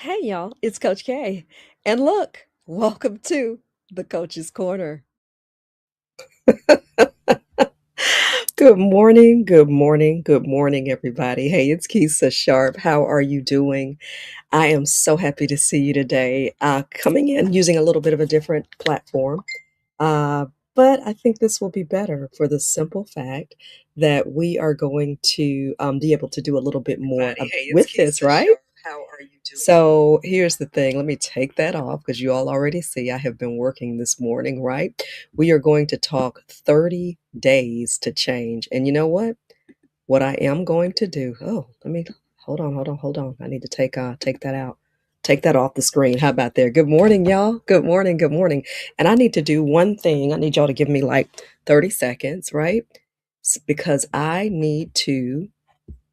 Hey y'all, it's Coach K. And look, welcome to the Coach's Corner. Good morning, good morning, good morning, everybody. Hey, it's Keisha Sharp. How are you doing? I am so happy to see you today. Coming in using a little bit of a different platform. Uh, but I think this will be better for the simple fact that we are going to be able to do a little bit more with this, right? How are you doing? So here's the thing. Let me take that off because you all already see I have been working this morning, right? We are going to talk 30 days to change. And you know what? What I am going to do. Oh, let me hold on. I need to take that out. Take that off the screen. How about there? Good morning, y'all. Good morning. Good morning. And I need to do one thing. I need y'all to give me like 30 seconds, right? Because I need to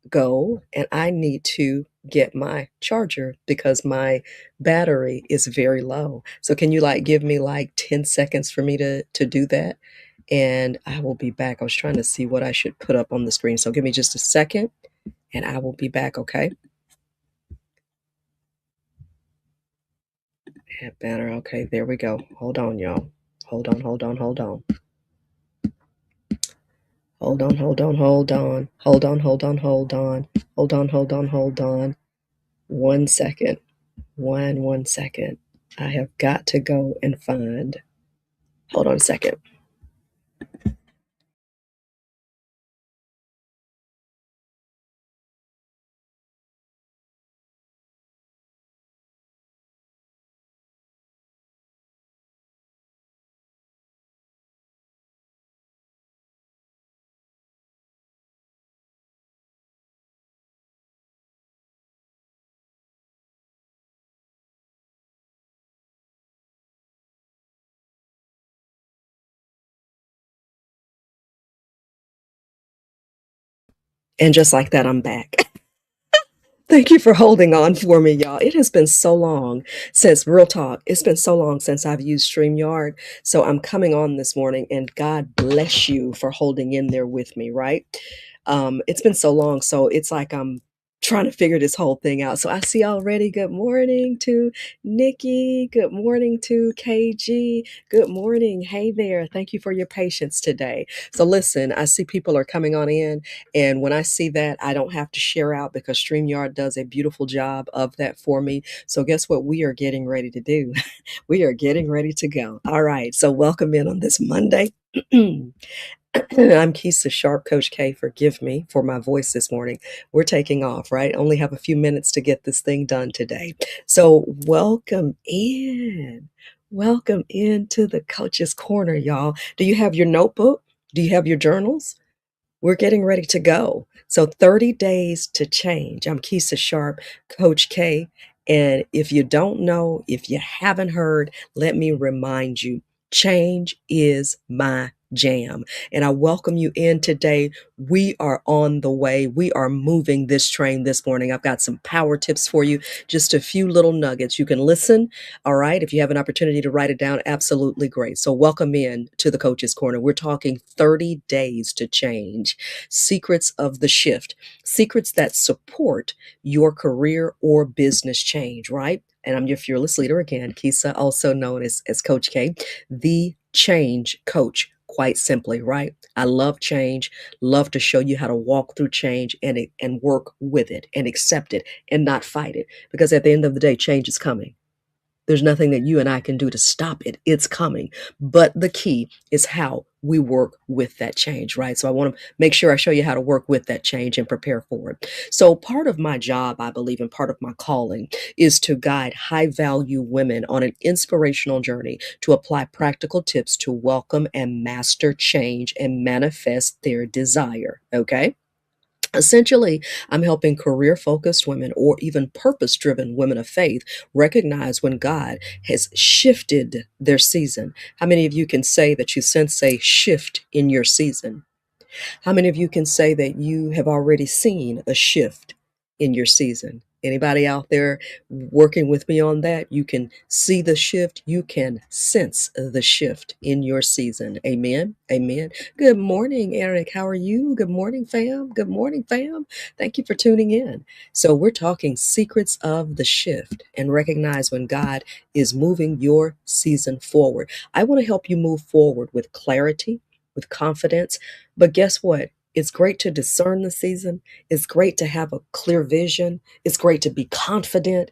go and I need to get my charger because my battery is very low. So can you like give me like 10 seconds for me to do that? And I will be back. I was trying to see what I should put up on the screen. So give me just a second and I will be back, okay? Add banner. Okay, there we go. Hold on, y'all. Hold on. Hold on. 1 second. One second. I have got to go and find. Hold on a second. And just like that, I'm back. Thank you for holding on for me, y'all. It has been so long since Real Talk. It's been so long since I've used StreamYard. So I'm coming on this morning, and God bless you for holding in there with me, right? It's been so long. So it's like I'm trying to figure this whole thing out. So I see already good morning to Nikki. Good morning to KG. Good morning. Hey there. Thank you for your patience today. So listen, I see people are coming on in. And when I see that, I don't have to share out because StreamYard does a beautiful job of that for me. So guess what we are getting ready to do? We are getting ready to go. All right. So welcome in on this Monday. I'm Keisha Sharp, Coach K. Forgive me for my voice this morning. We're taking off, right? Only have a few minutes to get this thing done today. So welcome in. Welcome into the Coach's Corner, y'all. Do you have your notebook? Do you have your journals? We're getting ready to go. So 30 days to change. I'm Keisha Sharp, Coach K. And if you don't know, if you haven't heard, let me remind you, change is my jam. And I welcome you in today. We are on the way. We are moving this train this morning. I've got some power tips for you, just a few little nuggets. You can listen. All right. If you have an opportunity to write it down, absolutely great. So welcome in to the Coach's Corner. We're talking 30 days to change. Secrets of the shift. Secrets that support your career or business change, right? And I'm your fearless leader again, Kisa, also known as Coach K, the change coach. Quite simply, right? I love change, love to show you how to walk through change and work with it and accept it and not fight it. Because at the end of the day, change is coming. There's nothing that you and I can do to stop it. It's coming. But the key is how we work with that change, right? So I want to make sure I show you how to work with that change and prepare for it. So part of my job, I believe, and part of my calling is to guide high value women on an inspirational journey to apply practical tips to welcome and master change and manifest their desire. Okay. Essentially, I'm helping career focused women or even purpose driven women of faith recognize when God has shifted their season. How many of you can say that you sense a shift in your season? How many of you can say that you have already seen a shift in your season? Anybody out there working with me on that? You can see the shift. You can sense the shift in your season. Amen. Amen. Good morning, Eric. How are you? Good morning, fam. Good morning, fam. Thank you for tuning in. So, we're talking secrets of the shift and recognize when God is moving your season forward. I want to help you move forward with clarity, with confidence. But guess what? It's great to discern the season. It's great to have a clear vision. It's great to be confident,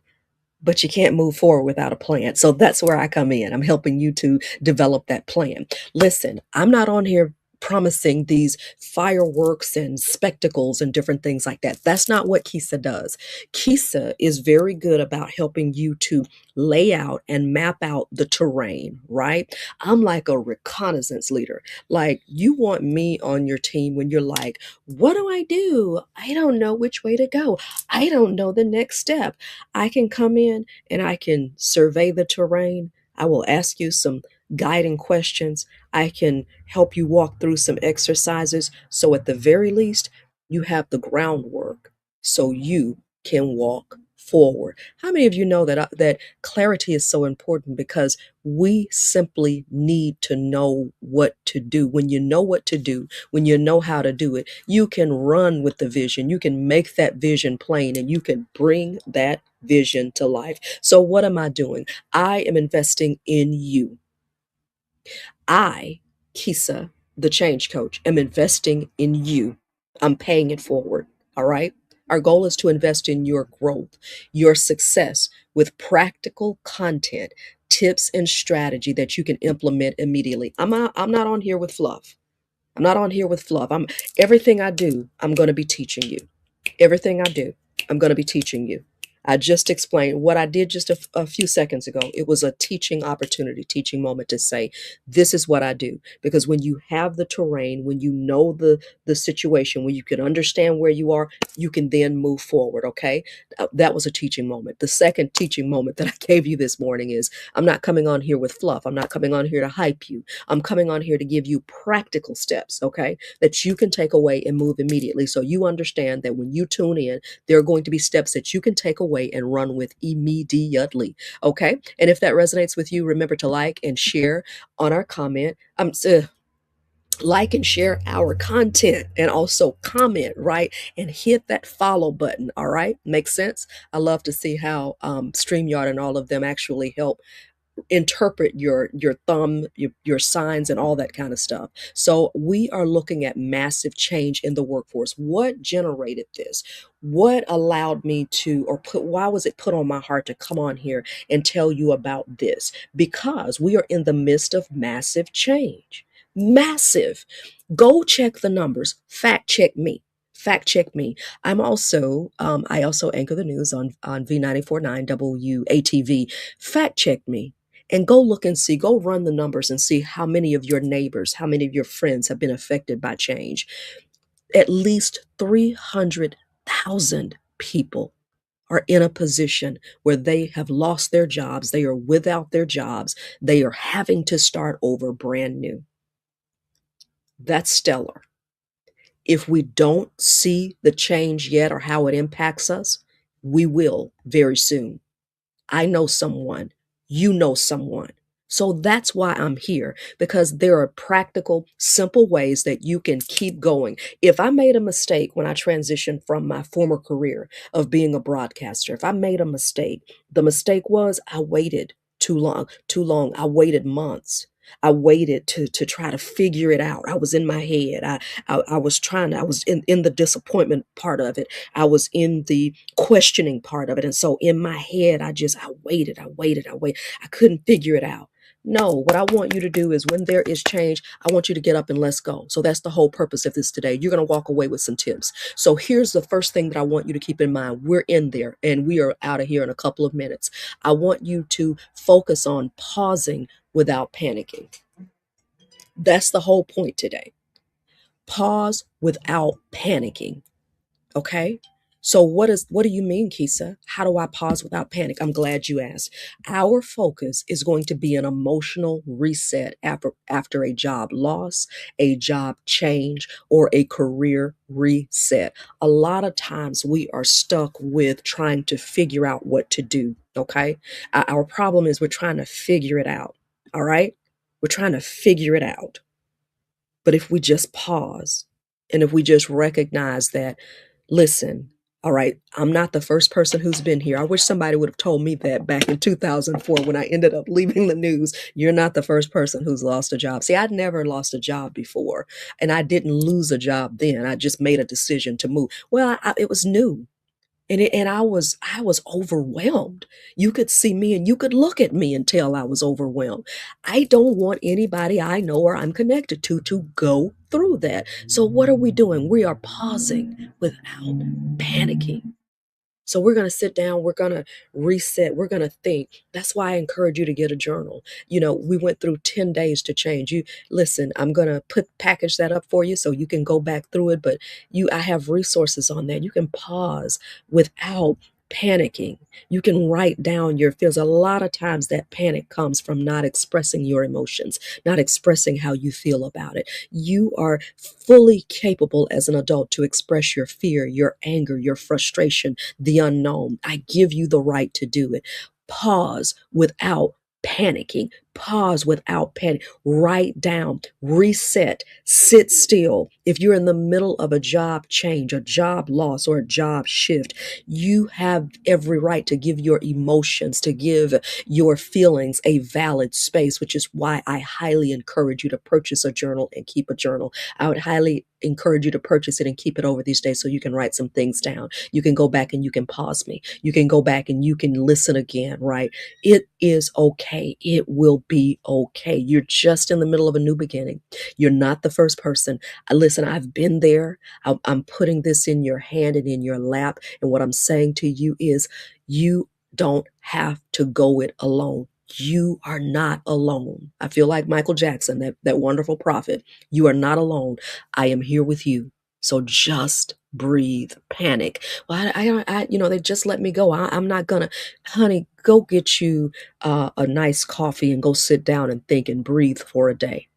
but you can't move forward without a plan. So that's where I come in. I'm helping you to develop that plan. Listen, I'm not on here promising these fireworks and spectacles and different things like that. That's not what Kisa does. Kisa is very good about helping you to lay out and map out the terrain, right? I'm like a reconnaissance leader. Like, you want me on your team when you're like, what do I do? I don't know which way to go. I don't know the next step. I can come in and I can survey the terrain. I will ask you some guiding questions. I can help you walk through some exercises. So, at the very least, you have the groundwork so you can walk forward. How many of you know that clarity is so important because we simply need to know what to do. When you know what to do, when you know how to do it, you can run with the vision. You can make that vision plain and you can bring that vision to life. So, what am I doing? I am investing in you. I, Kisa, the change coach, am investing in you. I'm paying it forward. All right. Our goal is to invest in your growth, your success with practical content, tips, and strategy that you can implement immediately. I'm not on here with fluff. I'm not on here with fluff. Everything I do, I'm going to be teaching you. Everything I do, I'm going to be teaching you. I just explained what I did just a few seconds ago. It was a teaching opportunity, teaching moment to say, this is what I do. Because when you have the terrain, when you know the situation, when you can understand where you are, you can then move forward. Okay. That was a teaching moment. The second teaching moment that I gave you this morning is I'm not coming on here with fluff. I'm not coming on here to hype you. I'm coming on here to give you practical steps, okay, that you can take away and move immediately. So you understand that when you tune in, there are going to be steps that you can take away and run with immediately, okay? And if that resonates with you, remember to like and share on our comment. Like and share our content and also comment, right? And hit that follow button, all right? Makes sense? I love to see how StreamYard and all of them actually help interpret your thumb, your signs, and all that kind of stuff. So we are looking at massive change in the workforce. What generated this? What allowed me to, why was it put on my heart to come on here and tell you about this? Because we are in the midst of massive change. Massive. Go check the numbers. Fact check me. Fact check me. I also anchor the news on V94.9 WATV. Fact check me and go look and see, go run the numbers and see how many of your neighbors, how many of your friends have been affected by change. At least 300,000 people are in a position where they have lost their jobs. They are without their jobs. They are having to start over brand new. That's stellar. If we don't see the change yet or how it impacts us, we will very soon. I know someone, you know someone. So that's why I'm here, because there are practical, simple ways that you can keep going. If I made a mistake when I transitioned from my former career of being a broadcaster, if I made a mistake, the mistake was I waited too long, too long. I waited months. I waited to try to figure it out. I was in my head. I was trying, I was in the disappointment part of it. I was in the questioning part of it. And so in my head, I waited. I couldn't figure it out. No, what I want you to do is when there is change, I want you to get up and let's go. So that's the whole purpose of this today. You're going to walk away with some tips. So here's the first thing that I want you to keep in mind. We're in there and we are out of here in a couple of minutes. I want you to focus on pausing without panicking. That's the whole point today. Pause without panicking. Okay? So what do you mean, Kisa? How do I pause without panic? I'm glad you asked. Our focus is going to be an emotional reset after a job loss, a job change, or a career reset. A lot of times we are stuck with trying to figure out what to do. Okay. Our problem is we're trying to figure it out. All right. We're trying to figure it out. But if we just pause and if we just recognize that, listen, all right, I'm not the first person who's been here. I wish somebody would have told me that back in 2004 when I ended up leaving the news. You're not the first person who's lost a job. See, I'd never lost a job before, and I didn't lose a job then. I just made a decision to move. Well, it was new. And I was overwhelmed. You could see me and you could look at me and tell I was overwhelmed. I don't want anybody I know or I'm connected to go through that. So what are we doing? We are pausing without panicking. So we're going to sit down, we're going to reset, we're going to think. That's why I encourage you to get a journal. We went through 10 days to change. You listen, I'm going to package that up for you so you can go back through it, but I have resources on that. You can pause without panicking. You can write down your feels. A lot of times that panic comes from not expressing your emotions, not expressing how you feel about it. You are fully capable as an adult to express your fear, your anger, your frustration, the unknown. I give you the right to do it. Pause without panicking. Pause without panic. Write down, reset, sit still. If you're in the middle of a job change, a job loss, or a job shift, you have every right to give your emotions, to give your feelings a valid space, which is why I highly encourage you to purchase a journal and keep a journal. I would highly encourage you to purchase it and keep it over these days so you can write some things down. You can go back and you can pause me. You can go back and you can listen again, right? It is okay. It will be okay. You're just in the middle of a new beginning. You're not the first person. Listen, I've been there. I'm putting this in your hand and in your lap. And what I'm saying to you is you don't have to go it alone. You are not alone. I feel like Michael Jackson, that wonderful prophet. You are not alone. I am here with you. So just breathe. Panic. Well, they just let me go. I'm not gonna, honey. Go get you a nice coffee and go sit down and think and breathe for a day.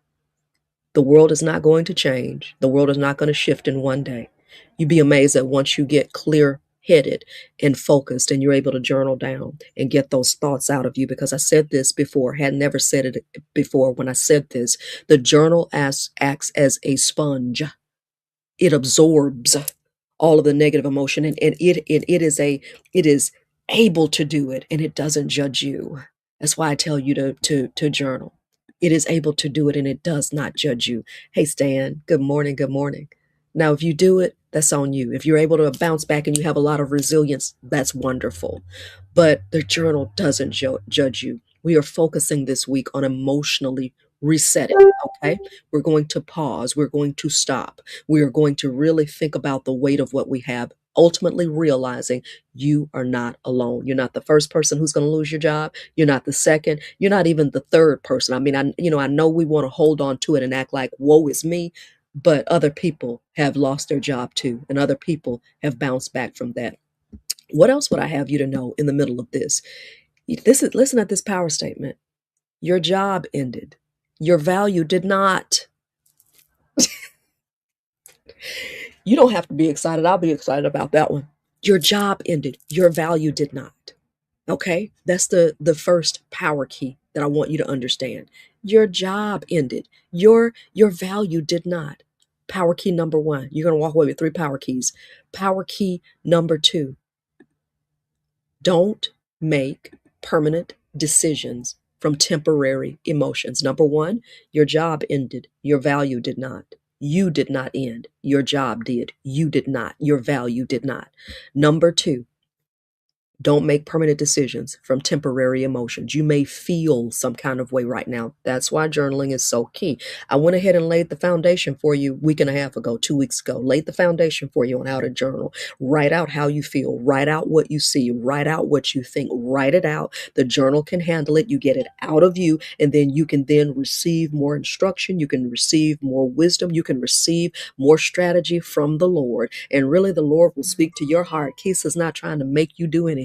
The world is not going to change. The world is not going to shift in one day. You'd be amazed that once you get clear headed and focused and you're able to journal down and get those thoughts out of you. Because I said this before, had never said it before. When I said this, the journal acts as a sponge. It absorbs all of the negative emotion, and it is able to do it, and it doesn't judge you. That's why I tell you to journal. It is able to do it and it does not judge you. Hey Stan, good morning, good morning. Now if you do it, that's on you. If you're able to bounce back and you have a lot of resilience, that's wonderful. But the journal doesn't judge you. We are focusing this week on emotionally resetting. Okay, we're going to pause, we're going to stop, we are going to really think about the weight of what we have, ultimately realizing you are not alone. You're not the first person who's going to lose your job. You're not the second. You're not even the third person. I mean, I know we want to hold on to it and act like woe is me, but other people have lost their job too, and other people have bounced back from that. What else would I have you to know in the middle of this? Listen at this power statement. Your job ended. Your value did not. You don't have to be excited. I'll be excited about that one. Your job ended. Your value did not. Okay? That's the first power key that I want you to understand. Your job ended. Your value did not. Power key number 1. You're going to walk away with 3 power keys. Power key number 2. Don't make permanent decisions from temporary emotions. Number 1, your job ended. Your value did not. You did not end. Your job did. You did not. Your value did not. Number 2, Don't make permanent decisions from temporary emotions. You may feel some kind of way right now. That's why journaling is so key. I went ahead and laid the foundation for you a week and a half ago, 2 weeks ago. Laid the foundation for you on how to journal. Write out how you feel. Write out what you see. Write out what you think. Write it out. The journal can handle it. You get it out of you, and then you can then receive more instruction. You can receive more wisdom. You can receive more strategy from the Lord. And really, the Lord will speak to your heart. Kisa's not trying to make you do anything.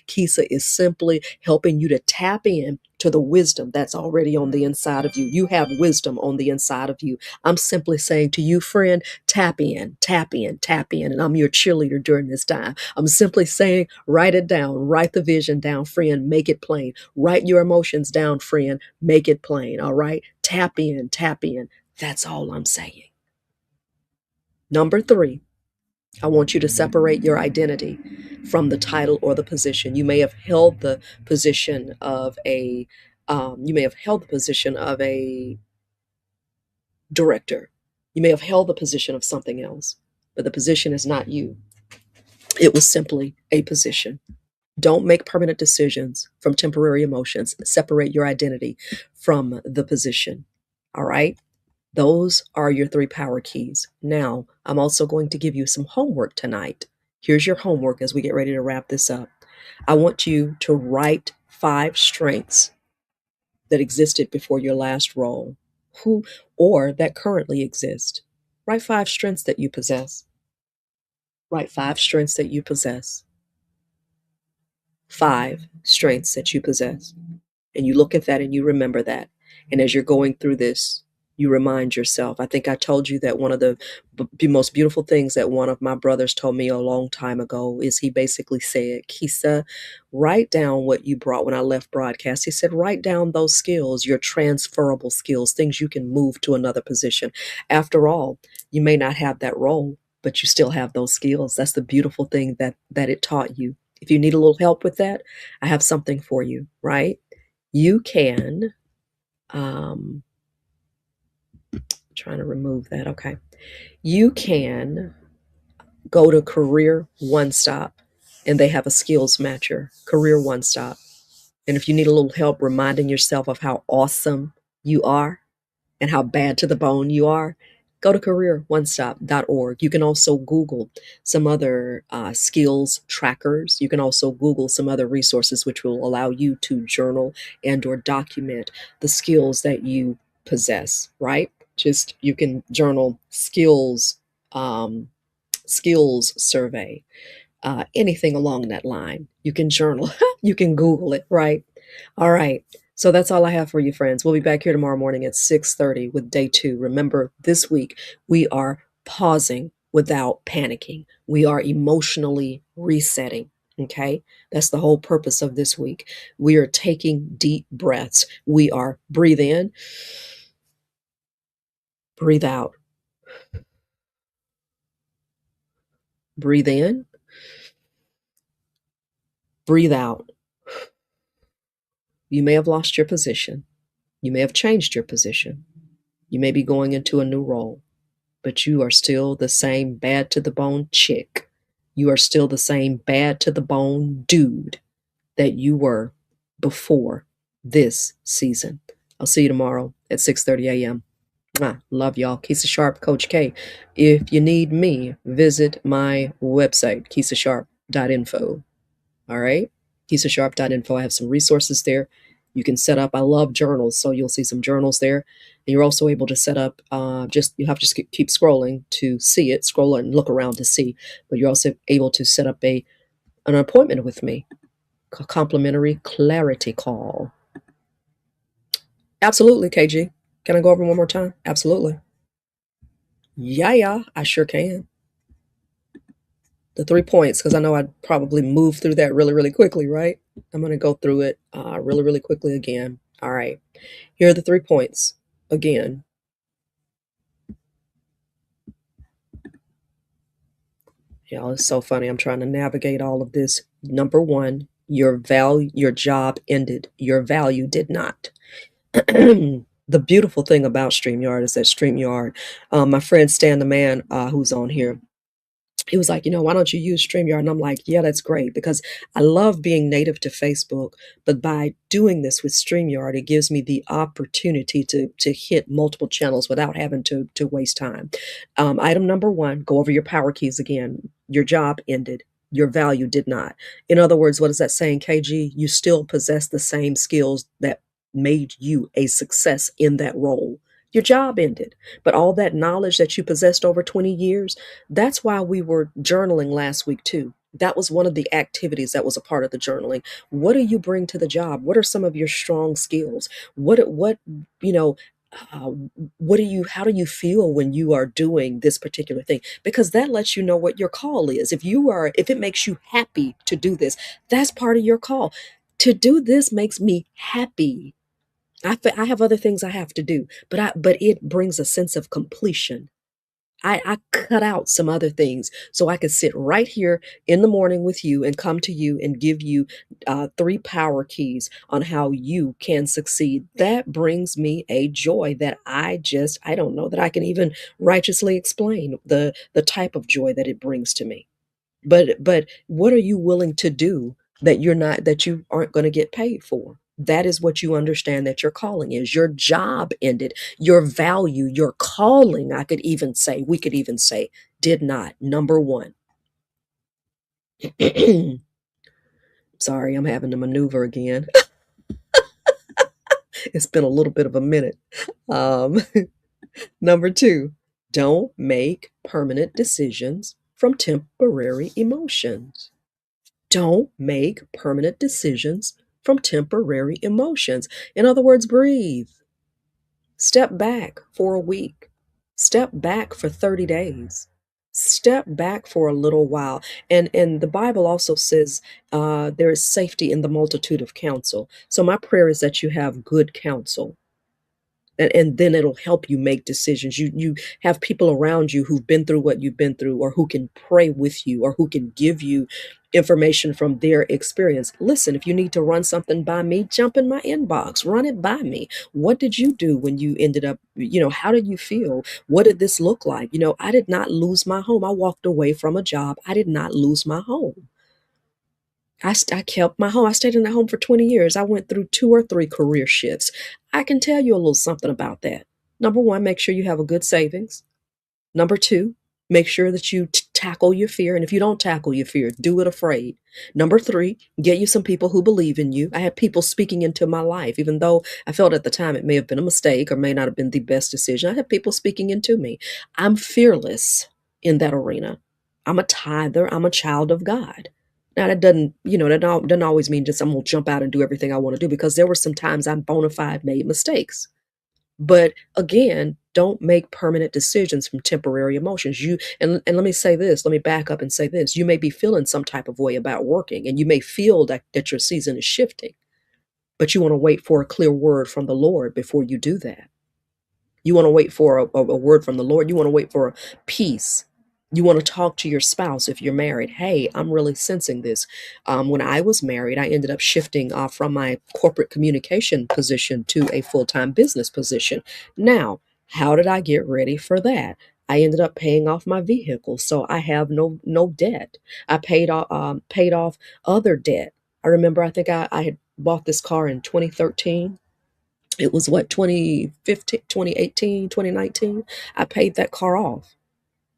Kisa is simply helping you to tap in to the wisdom that's already on the inside of you. You have wisdom on the inside of you. I'm simply saying to you, friend, tap in, tap in, tap in. And I'm your cheerleader during this time. I'm simply saying, write it down, write the vision down, friend, make it plain. Write your emotions down, friend, make it plain. All right? Tap in, tap in. That's all I'm saying. Number 3, I want you to separate your identity from the title or the position. You may have held the position of a director. You may have held the position of something else, but the position is not you. It was simply a position. Don't make permanent decisions from temporary emotions. Separate your identity from the position. All right? Those are your 3 power keys. Now, I'm also going to give you some homework tonight. Here's your homework as we get ready to wrap this up. I want you to write 5 strengths that existed before your last role, or that currently exist. Write 5 strengths that you possess. Write 5 strengths that you possess. 5 strengths that you possess. And you look at that and you remember that. And as you're going through this, you remind yourself. I think I told you that one of the most beautiful things that one of my brothers told me a long time ago is he basically said, Kisa, write down what you brought when I left broadcast. He said, write down those skills, your transferable skills, things you can move to another position. After all, you may not have that role, but you still have those skills. That's the beautiful thing that it taught you. If you need a little help with that, I have something for you, right? You can, trying to remove that. Okay. You can go to Career One Stop and they have a skills matcher, Career One Stop. And if you need a little help reminding yourself of how awesome you are and how bad to the bone you are, go to careeronestop.org. You can also Google some other skills trackers. You can also Google some other resources which will allow you to journal and or document the skills that you possess, right? Just you can journal skills survey, anything along that line. You can journal, you can Google it, right? All right. So that's all I have for you, friends. We'll be back here tomorrow morning at 6:30 with day 2. Remember, this week we are pausing without panicking. We are emotionally resetting. Okay. That's the whole purpose of this week. We are taking deep breaths. We are breathe in, breathe out, breathe in, breathe out. You may have lost your position. You may have changed your position. You may be going into a new role, but you are still the same bad to the bone chick. You are still the same bad to the bone dude that you were before this season. I'll see you tomorrow at 6:30 a.m. Love y'all. Keisha Sharp, Coach K. If you need me, visit my website, keisasharp.info. All right. KeishaSharp.info. I have some resources there. You can set up, I love journals, so you'll see some journals there. And you're also able to set up, you have to just keep scrolling to see it, scroll and look around to see. But you're also able to set up an appointment with me, a complimentary clarity call. Absolutely, KG. Can I go over one more time? Absolutely. Yeah, I sure can. The 3 points, because I know I'd probably move through that really, really quickly, right? I'm going to go through it really, really quickly again. All right. Here are the 3 points again. Y'all, it's so funny. I'm trying to navigate all of this. Number 1, your job ended. Your value did not. The beautiful thing about StreamYard is that StreamYard, my friend Stan the Man, who's on here, He was like, why don't you use StreamYard? And I'm like, yeah, that's great because I love being native to Facebook. But by doing this with StreamYard, it gives me the opportunity to hit multiple channels without having to waste time. Item number one, go over your power keys again. Your job ended. Your value did not. In other words, what is that saying, KG? You still possess the same skills that made you a success in that role. Your job ended, but all that knowledge that you possessed over 20 years, that's why we were journaling last week too. That was one of the activities that was a part of the journaling. What do you bring to the job? What are some of your strong skills? What you know uh, what do you how do you feel when you are doing this particular thing? Because that lets you know what your call is. If it makes you happy to do this, that's part of your call. To do this makes me happy. I have other things I have to do, but it brings a sense of completion. I cut out some other things so I could sit right here in the morning with you and come to you and give you three power keys on how you can succeed. That brings me a joy that I don't know that I can even righteously explain the type of joy that it brings to me. But what are you willing to do that you aren't going to get paid for? That is what you understand that your calling is. Your job ended. Your value, your calling, we could even say, did not. Number one. Sorry, I'm having to maneuver again. It's been a little bit of a minute. Um, Number two, don't make permanent decisions from temporary emotions. Don't make permanent decisions from temporary emotions. In other words, breathe. Step back for a week. Step back for 30 days. Step back for a little while. And the Bible also says there is safety in the multitude of counsel. So my prayer is that you have good counsel, and then it'll help you make decisions. You have people around you who've been through what you've been through, or who can pray with you, or who can give you information from their experience. Listen, if you need to run something by me, jump in my inbox, run it by me. What did you do when you ended up, how did you feel? What did this look like? I did not lose my home. I walked away from a job. I did not lose my home. I kept my home. I stayed in that home for 20 years. I went through two or three career shifts. I can tell you a little something about that. Number one, make sure you have a good savings. Number two, make sure that you tackle your fear. And if you don't tackle your fear, do it afraid. Number three, get you some people who believe in you. I had people speaking into my life, even though I felt at the time it may have been a mistake or may not have been the best decision. I had people speaking into me. I'm fearless in that arena. I'm a tither. I'm a child of God. Now that doesn't always mean just I'm gonna jump out and do everything I want to do, because there were some times I bona fide made mistakes. But again, don't make permanent decisions from temporary emotions. And let me say this, let me back up and say this. You may be feeling some type of way about working, and you may feel that your season is shifting, but you want to wait for a clear word from the Lord before you do that. You want to wait for a word from the Lord. You want to wait for a peace. You want to talk to your spouse if you're married. Hey, I'm really sensing this. When I was married, I ended up shifting from my corporate communication position to a full-time business position. Now, how did I get ready for that? I ended up paying off my vehicle, so I have no debt. I paid off other debt. I remember, I think I had bought this car in 2013. It was what, 2015, 2018, 2019. I paid that car off.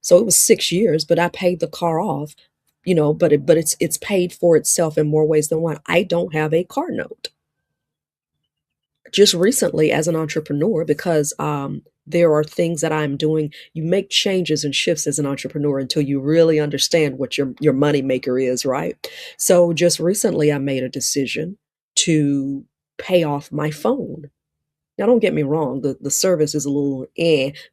So it was 6 years, but I paid the car off, but it's paid for itself in more ways than one. I don't have a car note. Just recently, as an entrepreneur, because there are things that I'm doing. You make changes and shifts as an entrepreneur until you really understand what your money maker is, right? So just recently I made a decision to pay off my phone. Now, don't get me wrong, the service is a little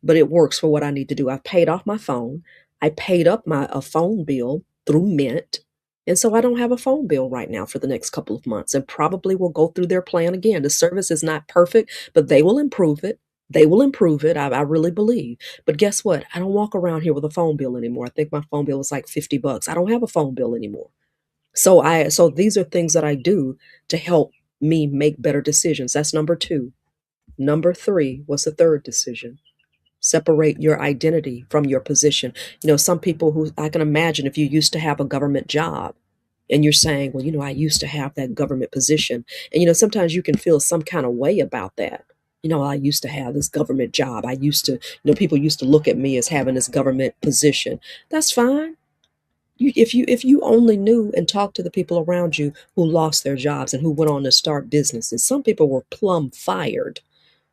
but it works for what I need to do. I've paid off my phone. I paid up my a phone bill through Mint. And so I don't have a phone bill right now for the next couple of months, and probably will go through their plan again. The service is not perfect, but they will improve it. They will improve it. I really believe. But guess what? I don't walk around here with a phone bill anymore. I think my phone bill was like $50. I don't have a phone bill anymore. So these are things that I do to help me make better decisions. That's number two. Number three was the third decision. Separate your identity from your position. Some people who I can imagine if you used to have a government job and you're saying, well, I used to have that government position. And, sometimes you can feel some kind of way about that. I used to have this government job. I used to, people used to look at me as having this government position. That's fine. If you only knew and talked to the people around you who lost their jobs and who went on to start businesses, some people were plumb fired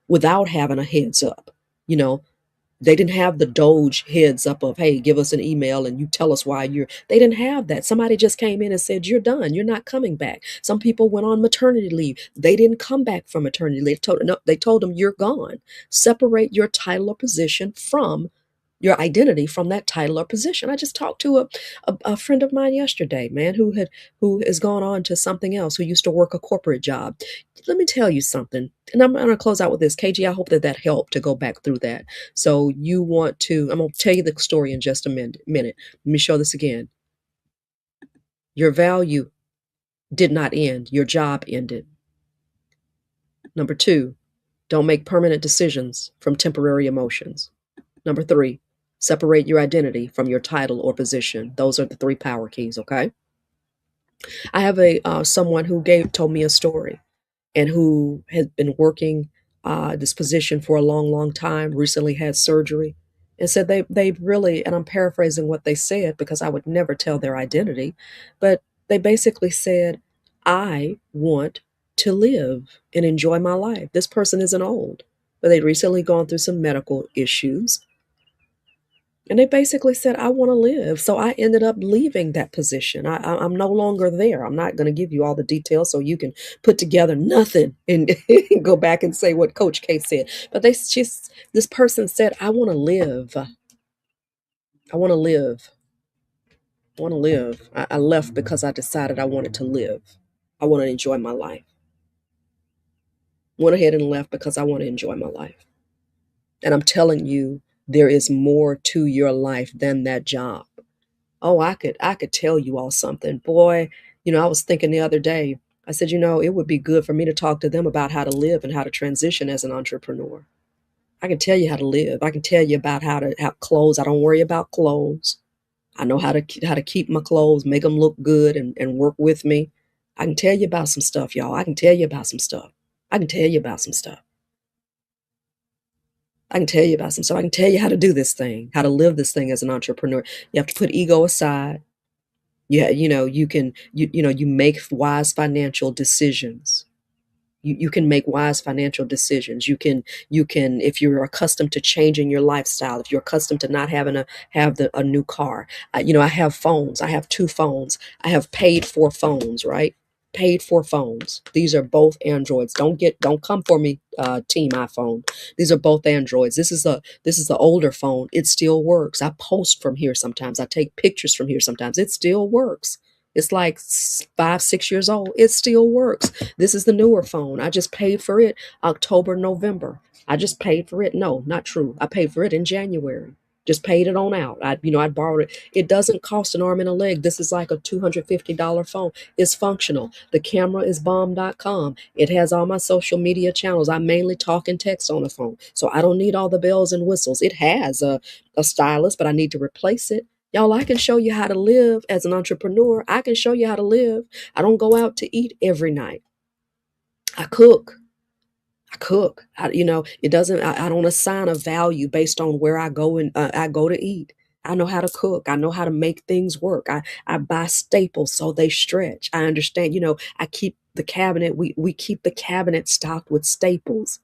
without having a heads up. You know, they didn't have the Doge heads up of, hey, give us an email and you tell us why they didn't have that. Somebody just came in and said, you're done. You're not coming back. Some people went on maternity leave. They didn't come back from maternity leave. No, they told them you're gone. Separate your title or position from your identity from that title or position. I just talked to a friend of mine yesterday, man, who has gone on to something else, who used to work a corporate job. Let me tell you something, and I'm going to close out with this. KG, I hope that helped to go back through that. So I'm going to tell you the story in just a minute. Let me show this again. Your value did not end. Your job ended. Number 2, don't make permanent decisions from temporary emotions. Number 3, separate your identity from your title or position. Those are the 3 power keys, okay? I have someone who told me a story, and who has been working this position for a long, long time, recently had surgery, and said they really, and I'm paraphrasing what they said because I would never tell their identity, but they basically said, I want to live and enjoy my life. This person isn't old, but they'd recently gone through some medical issues. And they basically said, I want to live. So I ended up leaving that position. I'm no longer there. I'm not going to give you all the details so you can put together nothing and go back and say what Coach K said. But this person said, I want to live. I want to live. I want to live. I left because I decided I wanted to live. I want to enjoy my life. Went ahead and left because I want to enjoy my life. And I'm telling you, there is more to your life than that job. Oh, I could tell you all something. Boy, I was thinking the other day, I said, it would be good for me to talk to them about how to live and how to transition as an entrepreneur. I can tell you how to live. I can tell you about how to have clothes. I don't worry about clothes. I know how to keep my clothes, make them look good and work with me. I can tell you about some stuff, y'all. I can tell you about some stuff. I can tell you about some stuff. I can tell you about some stuff. I can tell you how to do this thing, how to live this thing as an entrepreneur. You have to put ego aside. Yeah, you make wise financial decisions. You can make wise financial decisions. You can if you're accustomed to changing your lifestyle, if you're accustomed to not having a new car. I have phones. I have 2 phones. I have paid for phones, right? Paid for phones. These are both Androids. Don't come for me, team iPhone. These are both Androids. This is the older phone. It still works. I post from here sometimes. I take pictures from here sometimes. It still works. It's like 5, 6 years old. It still works. This is the newer phone. I just paid for it October, November. I just paid for it. No, not true. I paid for it in January. Just paid it on out. I borrowed it. It doesn't cost an arm and a leg. This is like a $250 phone. It's functional. The camera is bomb.com. It has all my social media channels. I mainly talk and text on the phone. So I don't need all the bells and whistles. It has a stylus, but I need to replace it. Y'all, I can show you how to live as an entrepreneur. I can show you how to live. I don't go out to eat every night. I cook. It doesn't, I don't assign a value based on where I go and I go to eat. I know how to cook. I know how to make things work. I buy staples so they stretch. I understand, I keep the cabinet. We keep the cabinet stocked with staples.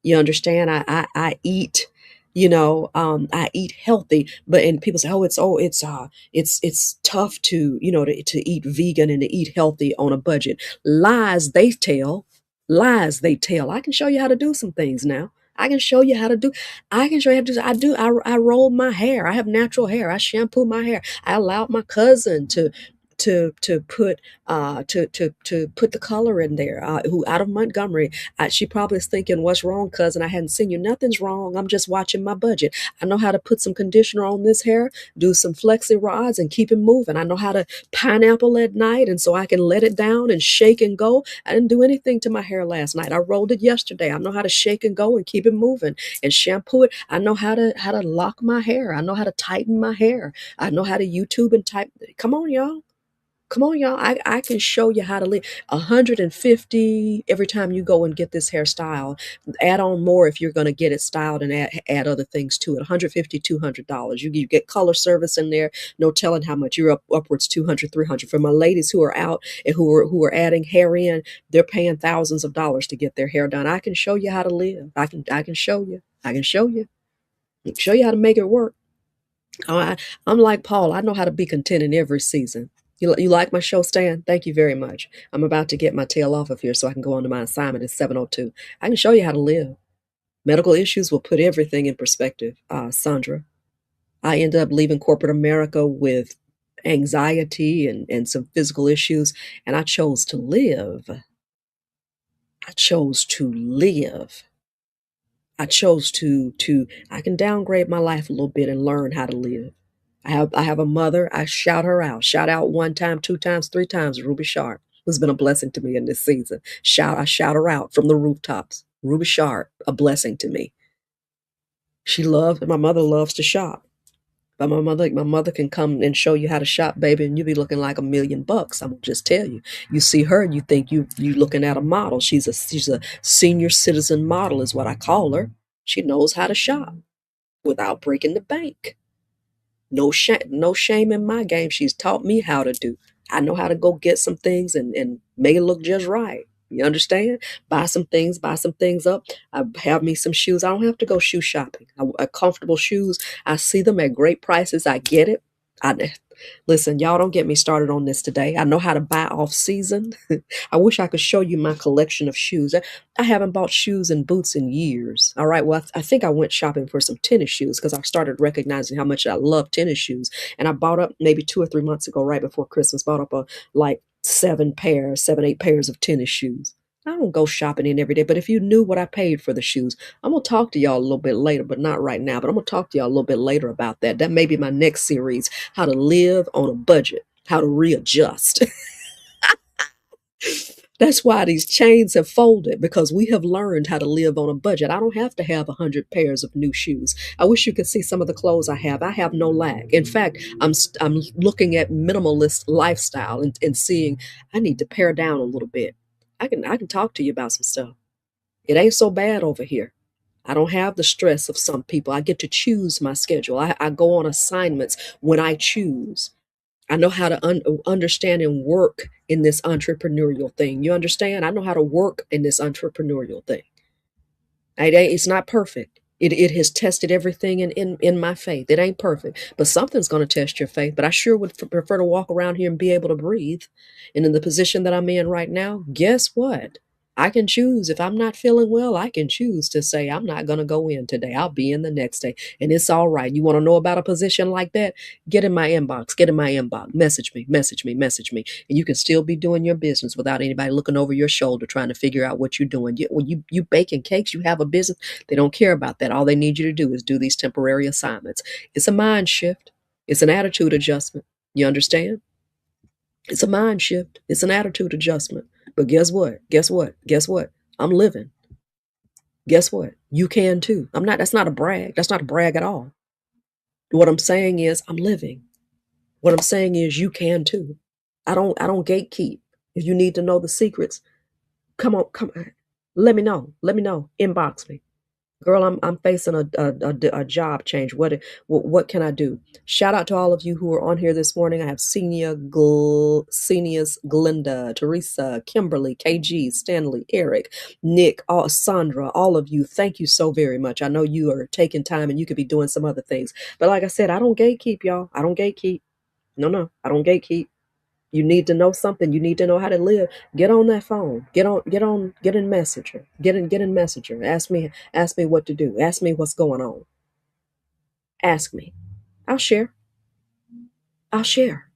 You understand? I eat, I eat healthy, and people say, it's tough to, to eat vegan and to eat healthy on a budget. Lies they tell, lies they tell. I can show you how to do some things now. I can show you how to do. I can show you how to do. I roll my hair. I have natural hair. I shampoo my hair. I allowed my cousin to put to put the color in there. Who out of Montgomery? She probably is thinking, "What's wrong, cousin? I hadn't seen you. Nothing's wrong. I'm just watching my budget. I know how to put some conditioner on this hair, do some flexi rods, and keep it moving. I know how to pineapple at night, and so I can let it down and shake and go. I didn't do anything to my hair last night. I rolled it yesterday. I know how to shake and go and keep it moving and shampoo it. I know how to lock my hair. I know how to tighten my hair. I know how to YouTube and type. Come on, y'all. Come on, y'all. I can show you how to live. 150 every time you go and get this hairstyle. Add on more if you're going to get it styled and add other things to it. 150, $200. You get color service in there. No telling how much. You're upwards 200, 300. For my ladies who are out and who are adding hair in, they're paying thousands of dollars to get their hair done. I can show you how to live. I can show you. I can show you. I can show you how to make it work. I'm like Paul. I know how to be content in every season. You like my show, Stan? Thank you very much. I'm about to get my tail off of here so I can go on to my assignment. It's 7:02. I can show you how to live. Medical issues will put everything in perspective, Sandra. I ended up leaving corporate America with anxiety and some physical issues, and I chose to live. I chose to live. I chose to I can downgrade my life a little bit and learn how to live. I have a mother. I shout her out. Shout out one time, two times, three times, Ruby Sharp, who's been a blessing to me in this season. I shout her out from the rooftops. Ruby Sharp, a blessing to me. My mother loves to shop. But my mother can come and show you how to shop, baby, and you be looking like $1,000,000. I'm gonna just tell you. You see her, and you think you looking at a model. She's a senior citizen model, is what I call her. She knows how to shop without breaking the bank. No shame in my game. She's taught me how to do. I know how to go get some things and make it look just right. You understand? Buy some things up. I have me some shoes. I don't have to go shoe shopping. Comfortable shoes. I see them at great prices. I get it. I listen, y'all don't get me started on this today. I know how to buy off season. I wish I could show you my collection of shoes. I haven't bought shoes and boots in years. All right. Well, I think I went shopping for some tennis shoes because I started recognizing how much I love tennis shoes. And I bought up maybe 2 or 3 months ago, right before Christmas, bought up like 7, 8 pairs of tennis shoes. I don't go shopping in every day, but if you knew what I paid for the shoes, I'm gonna talk to y'all a little bit later, but not right now. But I'm gonna talk to y'all a little bit later about that. That may be my next series: how to live on a budget, how to readjust. That's why these chains have folded, because we have learned how to live on a budget. I don't have to have 100 pairs of new shoes. I wish you could see some of the clothes I have. I have no lack. In fact, I'm looking at minimalist lifestyle and seeing I need to pare down a little bit. I can talk to you about some stuff. It ain't so bad over here. I don't have the stress of some people. I get to choose my schedule. I go on assignments when I choose. I know how to understand and work in this entrepreneurial thing. You understand? I know how to work in this entrepreneurial thing. It's not perfect. It has tested everything in my faith. It ain't perfect, but something's going to test your faith. But I sure would prefer to walk around here and be able to breathe. And in the position that I'm in right now, guess what? I can choose. If I'm not feeling well, I can choose to say, I'm not going to go in today. I'll be in the next day. And it's all right. You want to know about a position like that? Get in my inbox. Get in my inbox. Message me, message me, message me. And you can still be doing your business without anybody looking over your shoulder trying to figure out what you're doing. When you baking cakes, you have a business. They don't care about that. All they need you to do is do these temporary assignments. It's a mind shift. It's an attitude adjustment. You understand? It's a mind shift. It's an attitude adjustment. But guess what? Guess what? Guess what? I'm living. Guess what? You can too. That's not a brag. That's not a brag at all. What I'm saying is I'm living. What I'm saying is you can too. I don't gatekeep. If you need to know the secrets, come on. Let me know. Let me know. Inbox me. Girl, I'm facing a job change. What can I do? Shout out to all of you who are on here this morning. I have Seniors, Glinda, Teresa, Kimberly, KG, Stanley, Eric, Nick, Sandra, all of you. Thank you so very much. I know you are taking time and you could be doing some other things. But like I said, I don't gatekeep, y'all. I don't gatekeep. No, I don't gatekeep. You need to know something. You need to know how to live. Get on that phone. Get in Messenger. Get in Messenger. Ask me what to do. Ask me what's going on. Ask me. I'll share. I'll share.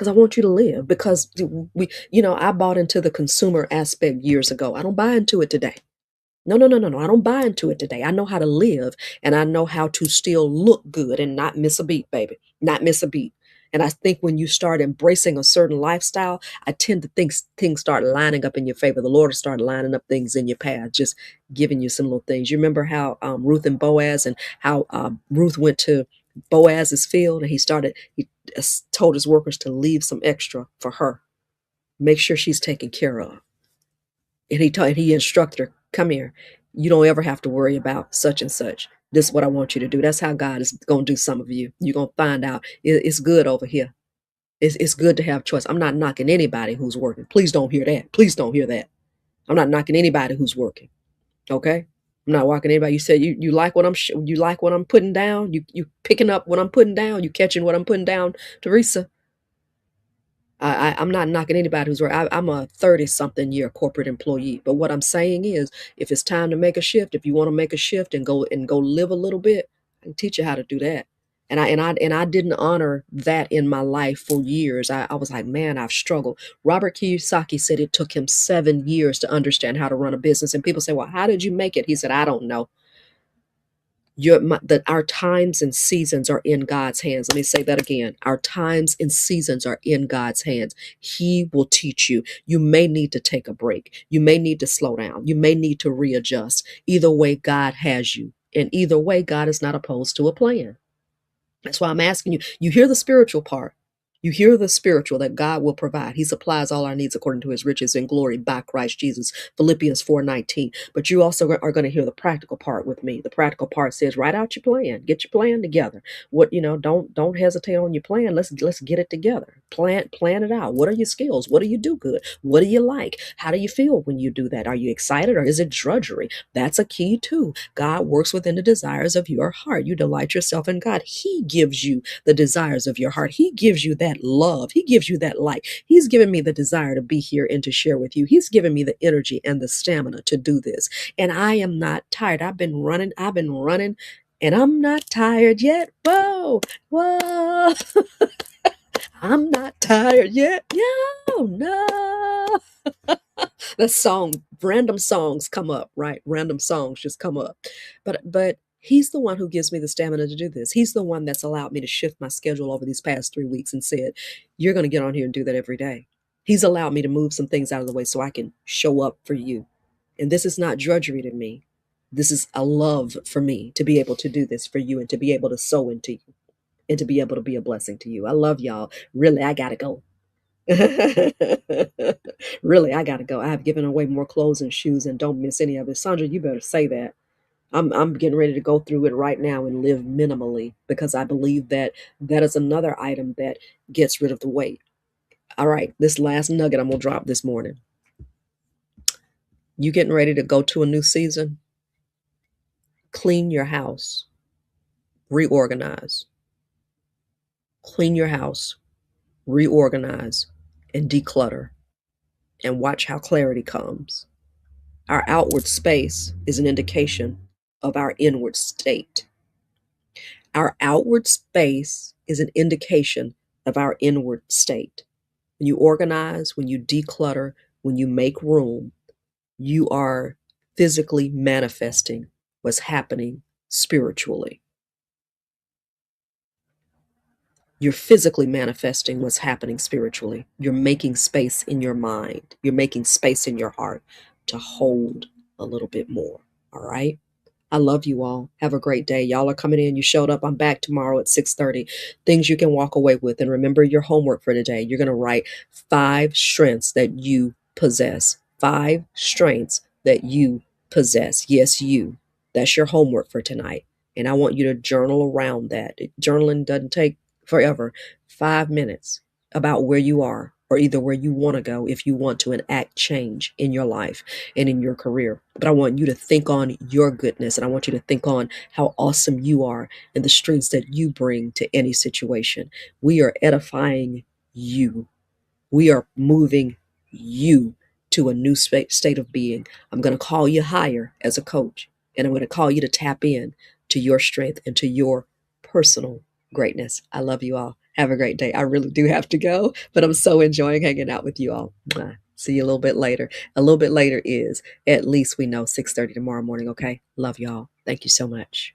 because I want you to live. Because I bought into the consumer aspect years ago. I don't buy into it today. No, no, no, no, no. I don't buy into it today. I know how to live, and I know how to still look good and not miss a beat, baby. Not miss a beat. And I think when you start embracing a certain lifestyle, I tend to think things start lining up in your favor. The Lord will start lining up things in your path, just giving you some little things. You remember how Ruth and Boaz, and how Ruth went to Boaz's field, and he told his workers to leave some extra for her. Make sure she's taken care of. And he instructed her, come here. You don't ever have to worry about such and such. This is what I want you to do. That's how God is going to do some of you. You're going to find out it's good over here. It's good to have choice. I'm not knocking anybody who's working. Please don't hear that. Please don't hear that. I'm not knocking anybody who's working. Okay? I'm not walking anybody. You said you like what you like what I'm putting down. You picking up what I'm putting down. You catching what I'm putting down, Teresa. I'm not knocking anybody who's right. I'm a 30-something year corporate employee. But what I'm saying is, if it's time to make a shift, if you want to make a shift and go live a little bit, I can teach you how to do that. And I didn't honor that in my life for years. I was like, man, I've struggled. Robert Kiyosaki said it took him 7 years to understand how to run a business. And people say, well, how did you make it? He said, I don't know. Our times and seasons are in God's hands. Let me say that again. Our times and seasons are in God's hands. He will teach you. You may need to take a break. You may need to slow down. You may need to readjust. Either way, God has you. And either way, God is not opposed to a plan. That's why I'm asking you. You hear the spiritual part. You hear the spiritual that God will provide. He supplies all our needs according to his riches and glory by Christ Jesus. Philippians 4:19. But you also are going to hear the practical part with me. The practical part says, write out your plan. Get your plan together. Don't hesitate on your plan. Let's get it together. Plan it out. What are your skills? What do you do good? What do you like? How do you feel when you do that? Are you excited, or is it drudgery? That's a key too. God works within the desires of your heart. You delight yourself in God. He gives you the desires of your heart. He gives you that love. He gives you that light. He's given me the desire to be here and to share with you. He's given me the energy and the stamina to do this. And I am not tired. I've been running, and I'm not tired yet. Whoa, whoa. I'm not tired yet. No. The song, random songs come up, right? Random songs just come up. But he's the one who gives me the stamina to do this. He's the one that's allowed me to shift my schedule over these past 3 weeks and said, you're going to get on here and do that every day. He's allowed me to move some things out of the way so I can show up for you. And this is not drudgery to me. This is a love for me to be able to do this for you and to be able to sow into you and to be able to be a blessing to you. I love y'all. Really, I got to go. Really, I gotta go. I have given away more clothes and shoes, and don't miss any of it. Sandra, you better say that. I'm getting ready to go through it right now and live minimally, because I believe that that is another item that gets rid of the weight. All right, this last nugget I'm gonna drop this morning. You getting ready to go to a new season? Clean your house, reorganize. Clean your house, reorganize, and declutter, and watch how clarity comes. Our outward space is an indication of our inward state. Our outward space is an indication of our inward state. When you organize, when you declutter, when you make room, you are physically manifesting what's happening spiritually. You're physically manifesting what's happening spiritually. You're making space in your mind. You're making space in your heart to hold a little bit more. All right. I love you all. Have a great day. Y'all are coming in. You showed up. I'm back tomorrow at 6:30. Things you can walk away with. And remember your homework for today. You're going to write 5 strengths that you possess. 5 strengths that you possess. Yes, you. That's your homework for tonight. And I want you to journal around that. Journaling doesn't take forever. 5 minutes about where you are, or either where you want to go if you want to enact change in your life and in your career. But I want you to think on your goodness, and I want you to think on how awesome you are and the strengths that you bring to any situation. We are edifying you. We are moving you to a new state of being. I'm going to call you higher as a coach, and I'm going to call you to tap in to your strength and to your personal greatness. I love you all. Have a great day. I really do have to go, but I'm so enjoying hanging out with you all. Mwah. See you a little bit later. A little bit later is at least we know 6:30 tomorrow morning. Okay. Love y'all. Thank you so much.